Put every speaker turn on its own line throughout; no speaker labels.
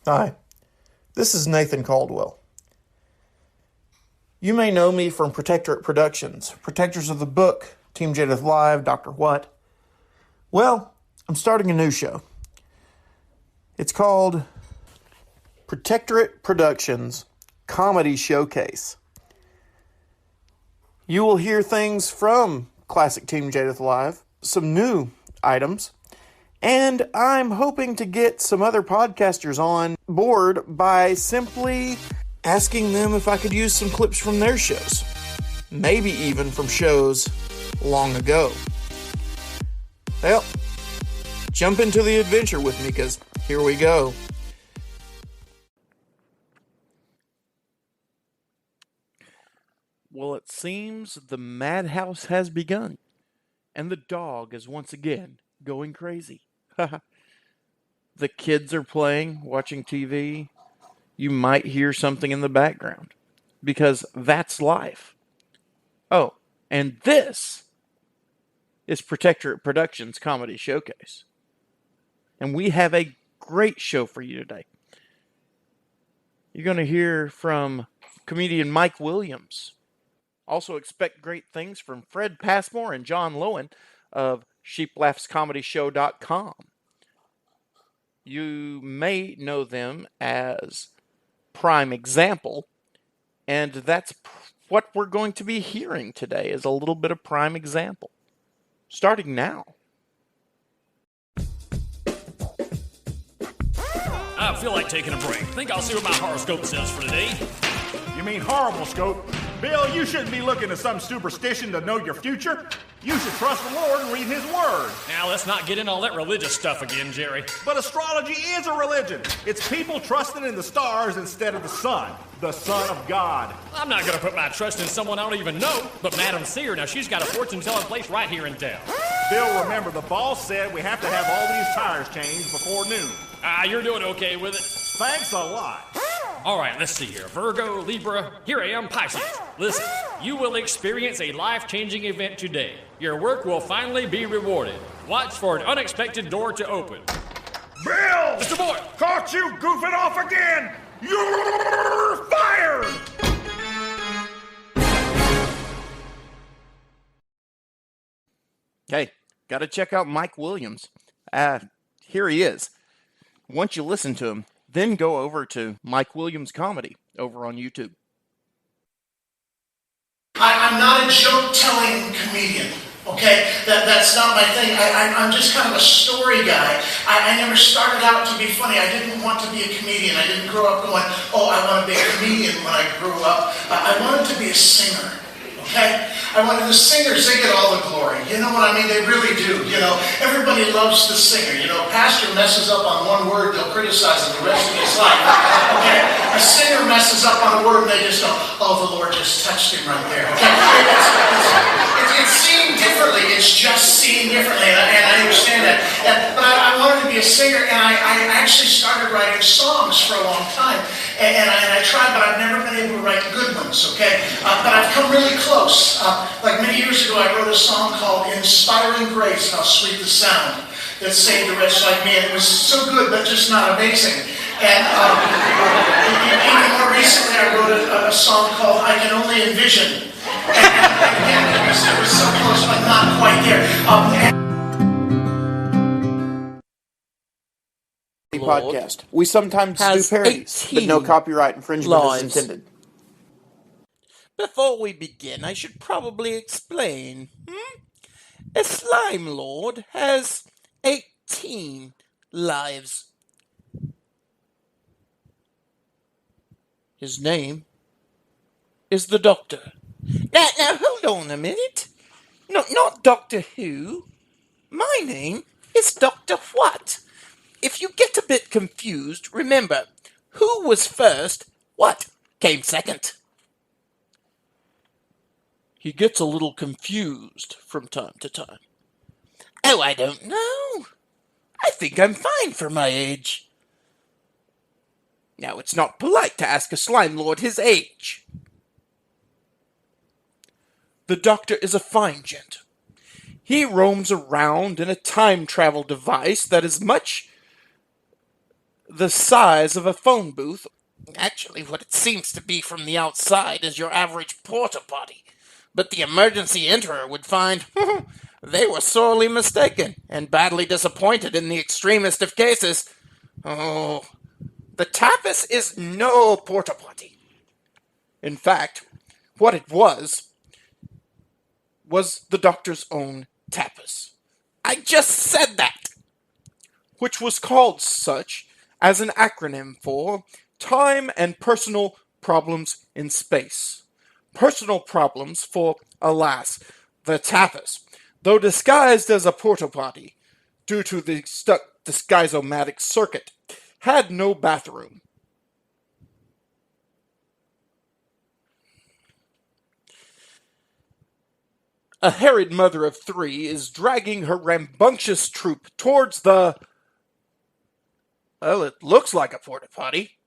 Hi, this is Nathan Caldwell. You may know me from Protectorate Productions, protectors of the book, Team Jadeth Live, Dr. What. Well, I'm starting a new show. It's called Protectorate Productions Comedy Showcase. You will hear things from classic Team Jadeth Live, some new items, and I'm hoping to get some other podcasters on board by simply asking them if I could use some clips from their shows. Maybe even from shows long ago. Well, jump into the adventure with me, because here we go.
Well, it seems the madhouse has begun, and the dog is once again going crazy. The kids are playing, watching TV. You might hear something in the background, because that's life. Oh, and this is Protectorate Productions Comedy Showcase. And we have a great show for you today. You're going to hear from comedian Mike Williams. Also expect great things from Fred Passmore and John Lowen of sheeplaughscomedyshow.com. You may know them as Prime Example, and that's what we're going to be hearing today, is a little bit of Prime Example. Starting now.
I feel like taking a break. Think I'll see what my horoscope says for today.
You mean horrible scope? Bill, you shouldn't be looking to some superstition to know your future. You should trust the Lord and read His Word.
Now, let's not get in all that religious stuff again, Jerry.
But astrology is a religion. It's people trusting in the stars instead of the Son of God.
I'm not going to put my trust in someone I don't even know, but Madam Sear, now she's got a fortune-telling place right here in town.
Bill, remember, the boss said we have to have all these tires changed before noon.
You're doing okay with it.
Thanks a lot.
All right, let's see here. Virgo, Libra, here I am, Pisces. Listen, you will experience a life-changing event today. Your work will finally be rewarded. Watch for an unexpected door to open.
Bill!
Mr. Boy!
Caught you goofing off again! You're fired!
Hey, gotta check out Mike Williams. Here he is. Once you listen to him, then go over to Mike Williams Comedy over on YouTube.
I'm not a joke-telling comedian, okay? That's not my thing. I'm just kind of a story guy. I never started out to be funny. I didn't want to be a comedian. I didn't grow up going, oh, I want to be a comedian when I grew up. I wanted to be a singer, okay? I wanted the singers, they get all the glory. You know what I mean? They really do. You know, everybody loves the singer. You know, pastor messes up on one word, they'll criticize him the rest of his life. Okay? A singer messes up on a word and they just go, oh, the Lord just touched him right there. Okay? It's seen differently. It's just seen differently, and I understand that. But I wanted to be a singer, and I actually started writing songs for a long time. And I tried, but I've never been able to write good ones, okay? But I've come really close. Like many years ago, I wrote a song called Inspiring Grace, How Sweet the Sound, that saved a wretch like me. And it was so good, but just not amazing. And even more recently, I wrote a song called I Can Only Envision. And it was so close, but not quite there.
Podcast. We sometimes do parodies, but no copyright infringement is intended.
Before we begin, I should probably explain. A slime lord has 18 lives. His name is the Doctor. Now, hold on a minute. No, not Doctor Who. My name is Dr. What. If you get a bit confused, remember, who was first, what came second. He gets a little confused from time to time. Oh, I don't know. I think I'm fine for my age. Now, it's not polite to ask a slime lord his age. The Doctor is a fine gent. He roams around in a time travel device that is much the size of a phone booth.
Actually, what it seems to be from the outside is your average porta potty. But the emergency enterer would find they were sorely mistaken and badly disappointed in the extremest of cases. Oh, the tapas is no porta potty.
In fact, what it was the doctor's own tapas,
I just said that.
which was called such as an acronym for Time and Personal Problems in Space. Personal problems for, alas, the tapas, though disguised as a porta potty, due to the stuck disguisomatic circuit, had no bathroom. A harried mother of three is dragging her rambunctious troop towards the... well, it looks like a porta potty.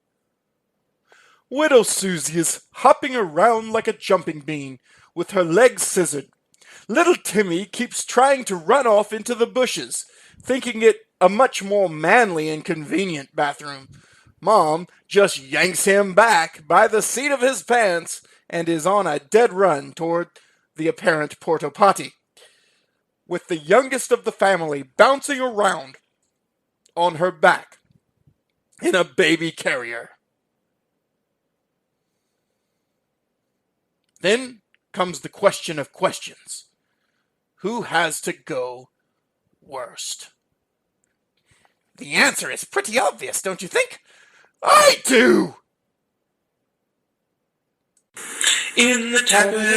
Widow Susie is hopping around like a jumping bean, with her legs scissored. Little Timmy keeps trying to run off into the bushes, thinking it a much more manly and convenient bathroom. Mom just yanks him back by the seat of his pants and is on a dead run toward the apparent porta potty, with the youngest of the family bouncing around on her back in a baby carrier. Then comes the question of questions. Who has to go worst?
The answer is pretty obvious, don't you think?
I do!
In the tapas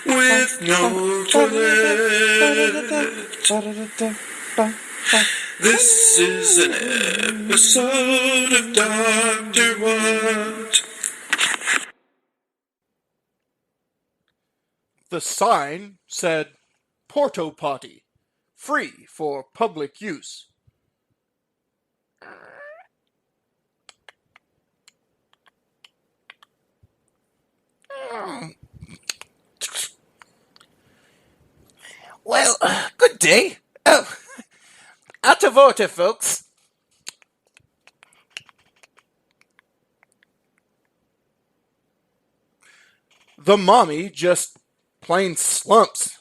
with no toilet. This is an episode of Dr. What?
The sign said, Porto Potty, free for public use.
Well, good day. Oh, out of order, folks.
The mommy just plain slumps.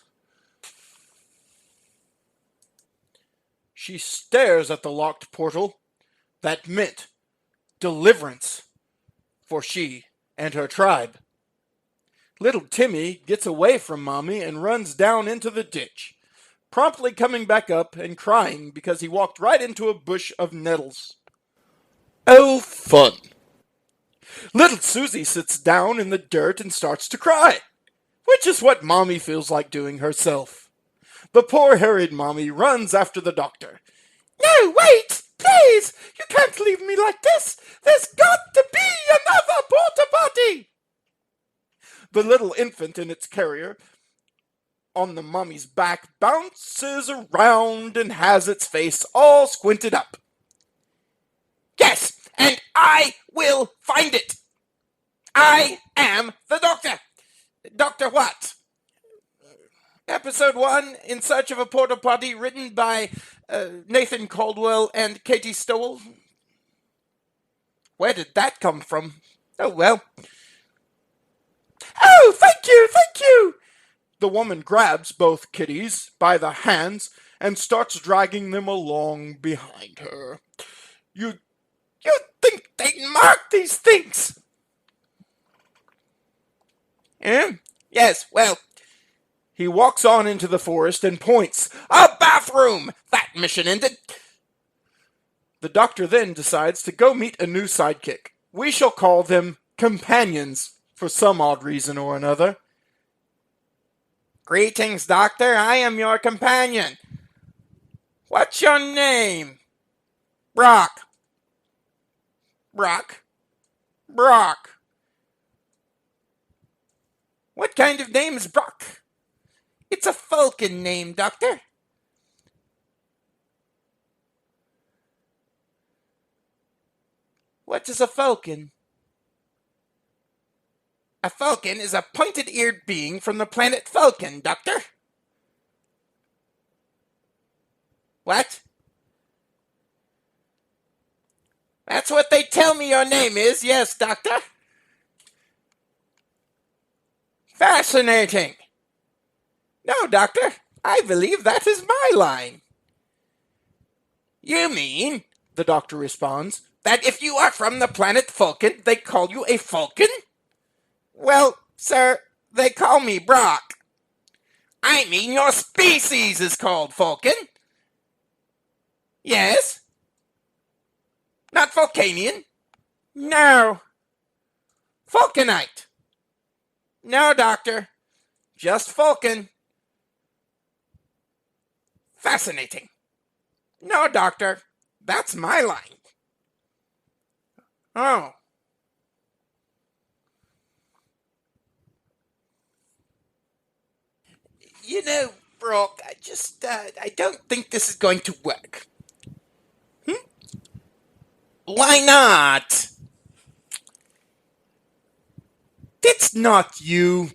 She stares at the locked portal that meant deliverance for she and her tribe. Little Timmy gets away from Mommy and runs down into the ditch, promptly coming back up and crying because he walked right into a bush of nettles. Oh, fun! Little Susie sits down in the dirt and starts to cry, which is what Mommy feels like doing herself. The poor harried Mommy runs after the doctor. No, wait! Please! You can't leave me like this! There's got to be another porta potty! The little infant in its carrier on the mummy's back bounces around and has its face all squinted up.
Yes, and I will find it. I am the doctor. Dr. What? Episode 1, In Search of a Porta Potty, written by Nathan Caldwell and Katie Stowell. Where did that come from? Oh, well. Oh, thank you, thank you!
The woman grabs both kitties by the hands and starts dragging them along behind her. You think they mark these things?
Yes, well.
He walks on into the forest and points.
A bathroom! That mission ended.
The doctor then decides to go meet a new sidekick. We shall call them companions for some odd reason or another.
Greetings, Doctor. I am your companion. What's your name? Brock. Brock? Brock. What kind of name is Brock? It's a Falcon name, Doctor. What is a falcon? A falcon is a pointed-eared being from the planet Falcon, Doctor. What? That's what they tell me your name is, yes, Doctor. Fascinating. No, Doctor, I believe that is my line. You mean, the Doctor responds, that if you are from the planet Vulcan, they call you a Vulcan? Well, sir, they call me Brock. I mean your species is called Vulcan. Yes? Not Vulcanian? No. Vulcanite. No, Doctor. Just Vulcan. Fascinating. No, Doctor. That's my line. Oh. You know, Brock, I don't think this is going to work. Why not? It's not you.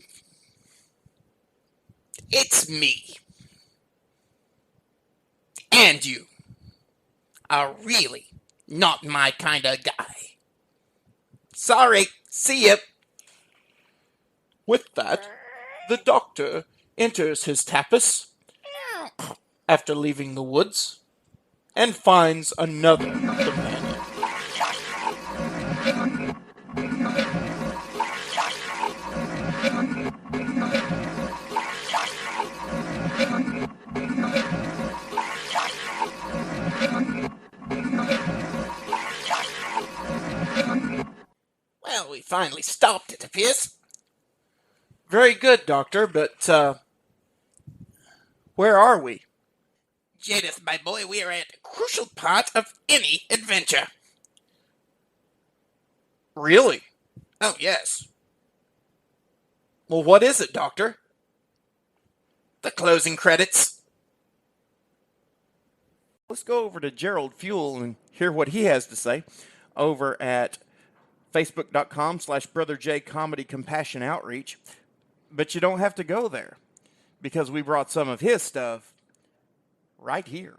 It's me. And you are really not my kind of guy. Sorry, see ya.
With that, the Doctor enters his tapis after leaving the woods and finds another companion.
Well, we finally stopped, it appears.
Very good, Doctor, but, where are we?
Jadith, my boy, we are at a crucial part of any adventure.
Really?
Oh, yes.
Well, what is it, Doctor?
The closing credits.
Let's go over to Jerald Fuell and hear what he has to say over at Facebook.com/Brother J Comedy Compassion Outreach. But you don't have to go there, because we brought some of his stuff right here.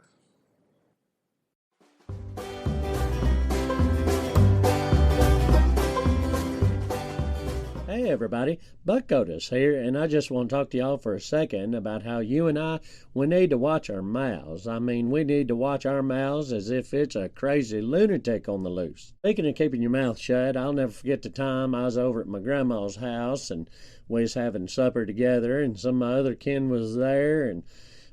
Hey everybody, Buck Otis here, and I just want to talk to y'all for a second about how you and I, we need to watch our mouths. I mean, we need to watch our mouths as if it's a crazy lunatic on the loose. Speaking of keeping your mouth shut, I'll never forget the time I was over at my grandma's house, and we was having supper together, and some of my other kin was there, and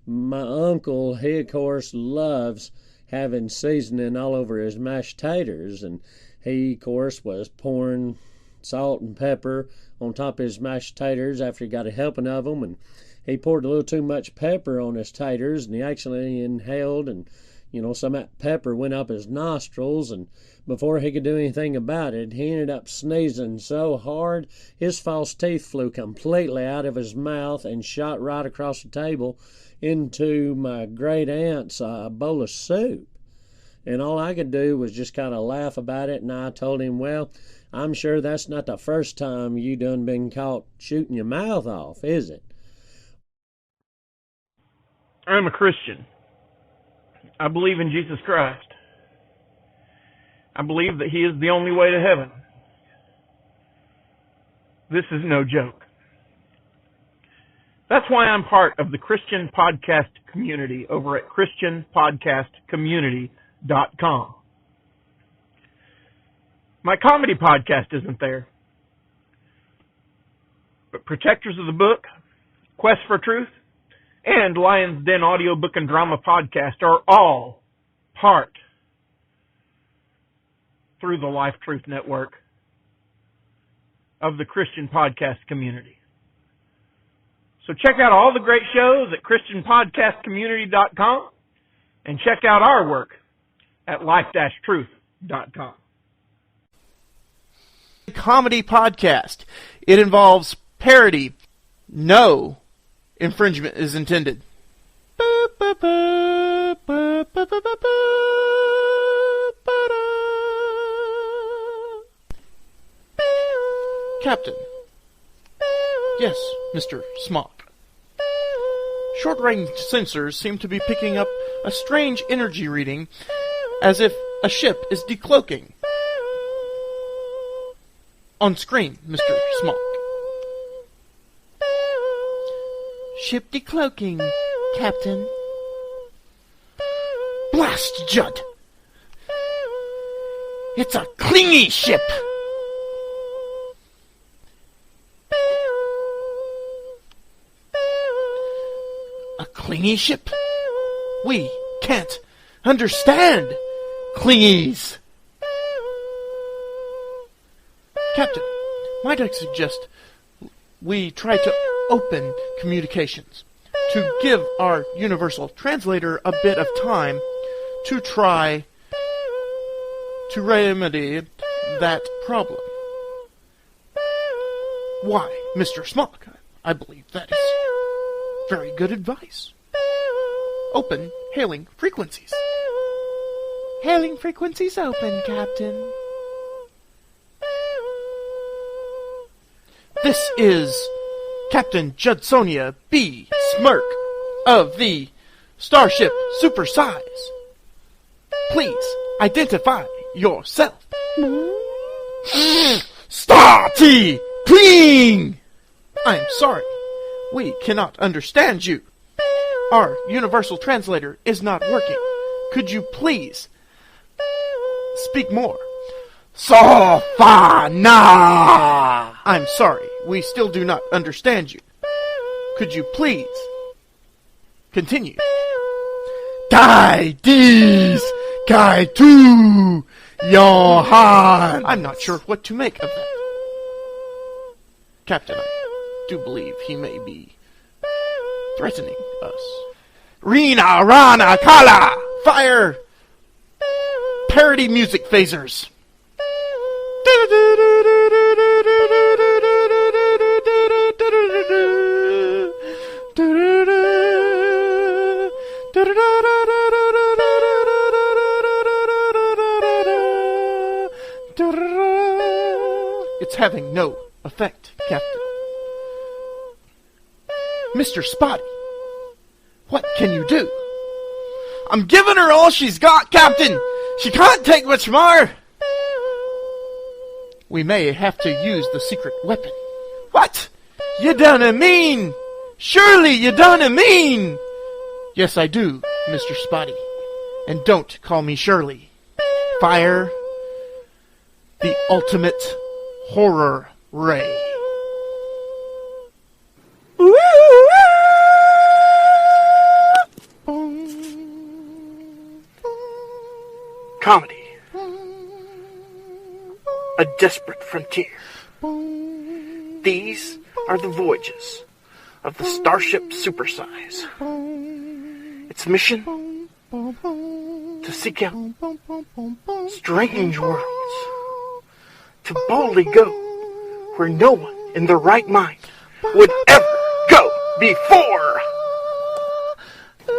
my uncle, he of course loves having seasoning all over his mashed taters, and he of course was pouring salt and pepper on top of his mashed taters after he got a helping of them, and he poured a little too much pepper on his taters, and he actually inhaled, and some of that pepper went up his nostrils, and before he could do anything about it, he ended up sneezing so hard his false teeth flew completely out of his mouth and shot right across the table into my great aunt's bowl of soup. And all I could do was just kind of laugh about it, and I told him, well, I'm sure that's not the first time you done been caught shooting your mouth off, is it?
I'm a Christian. I believe in Jesus Christ. I believe that He is the only way to heaven. This is no joke. That's why I'm part of the Christian podcast community over at ChristianPodcastCommunity.com. My comedy podcast isn't there, but Protectors of the Book, Quest for Truth, and Lion's Den audiobook and drama podcast are all part through the Life Truth Network of the Christian podcast community. So check out all the great shows at ChristianPodcastCommunity.com and check out our work at life-truth.com.
Comedy podcast. It involves parody. No infringement is intended. Captain. Yes, Mr. Smock. Short-range sensors seem to be picking up a strange energy reading, as if A ship is decloaking. On screen, Mr. Smock. Ship decloaking, Captain. Blast, Judd! It's a clingy ship! A clingy ship? We can't understand clingies! Captain, might I suggest we try to open communications to give our universal translator a bit of time to try to remedy that problem. Why, Mr. Smock, I believe that is very good advice. Open hailing frequencies. Hailing frequencies open, Captain. This is Captain Judsonia B. Smirk of the Starship Supersize. Please identify yourself. Star T. Clean! I'm sorry. We cannot understand you. Our universal translator is not working. Could you please speak more? Sofana! I'm sorry. We still do not understand you. Could you please continue? Dai dis kai tu Johan. I'm not sure what to make of that. Captain, I do believe he may be threatening us. Rina Rana Kala! Fire! Parody music phasers. It's having no effect, Captain. Mr. Spotty, what can you do? I'm giving her all she's got, Captain! She can't take much more! We may have to use the secret weapon. What? You don't mean? Surely you don't mean? Yes, I do, Mr. Spotty. And don't call me Shirley. Fire the ultimate horror ray. Comedy. A desperate frontier. These are the voyages of the Starship Supersize. Its mission? To seek out strange worlds. To boldly go where no one in their right mind would ever go before.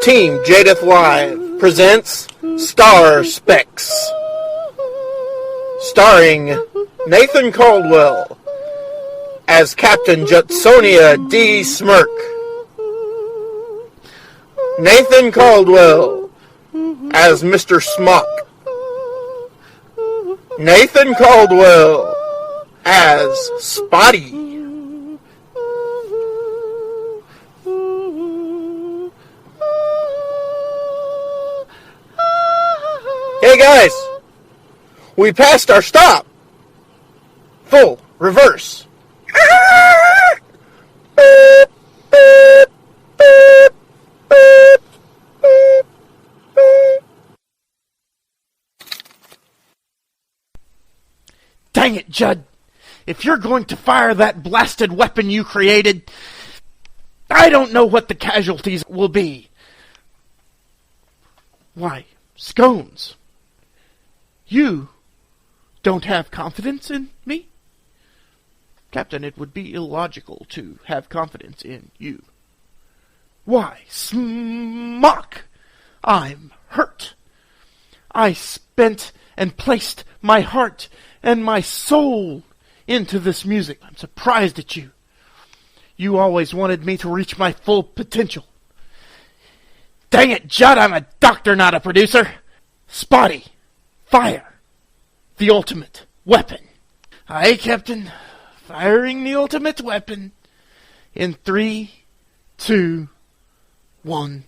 Team Jadeth Live presents Star Specs. Starring Nathan Caldwell as Captain Judsonia D. Smirk. Nathan Caldwell as Mr. Smock. Nathan Caldwell as Spotty. Hey guys, we passed our stop. Full reverse. Dang it, Judd. If you're going to fire that blasted weapon you created, I don't know what the casualties will be. Why, Scones, you don't have confidence in me? Captain, it would be illogical to have confidence in you. Why, Smock, I'm hurt. I spent and placed my heart and my soul into this music. I'm surprised at you. You always wanted me to reach my full potential. Dang it, Judd, I'm a doctor, not a producer. Spotty, Fire! The ultimate weapon. Aye, Captain. Firing the ultimate weapon. In 3, 2, 1.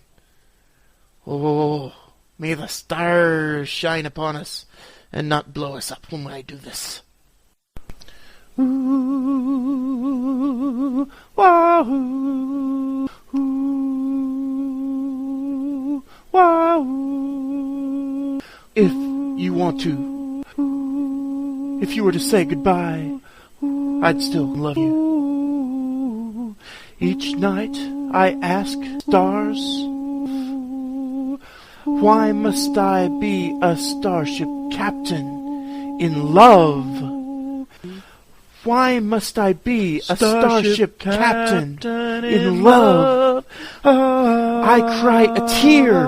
Oh, may the stars shine upon us and not blow us up when I do this. Ooh, wahoo, ooh, wahoo. If you want to, if you were to say goodbye, I'd still love you. Each night I ask stars, why must I be a starship captain in love? Why must I be a starship captain in love? I cry a tear.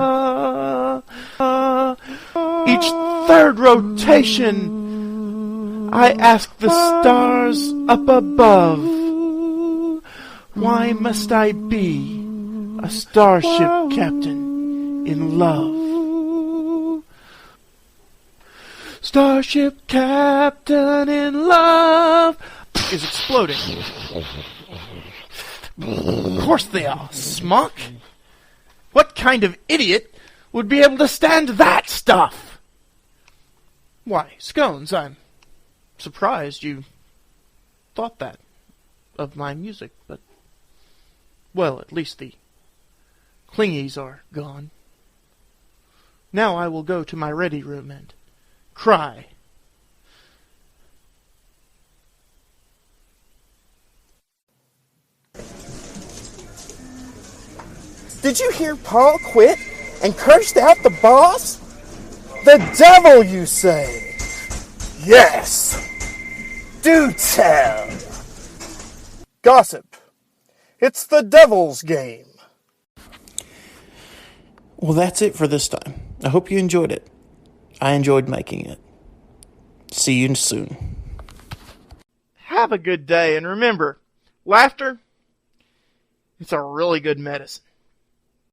Each third rotation, I ask the stars up above, why must I be a starship captain in love? Starship captain in love is exploding. Of course they are, Smock. What kind of idiot would be able to stand that stuff? Why, Scones, I'm surprised you thought that of my music, but, well, at least the clingies are gone. Now I will go to my ready room and cry.
Did you hear Paul quit and cursed out the boss? The devil, you say? Yes. Do tell. Gossip. It's the devil's game. Well, that's it for this time. I hope you enjoyed it. I enjoyed making it. See you soon.
Have a good day, and remember, laughter, it's a really good medicine.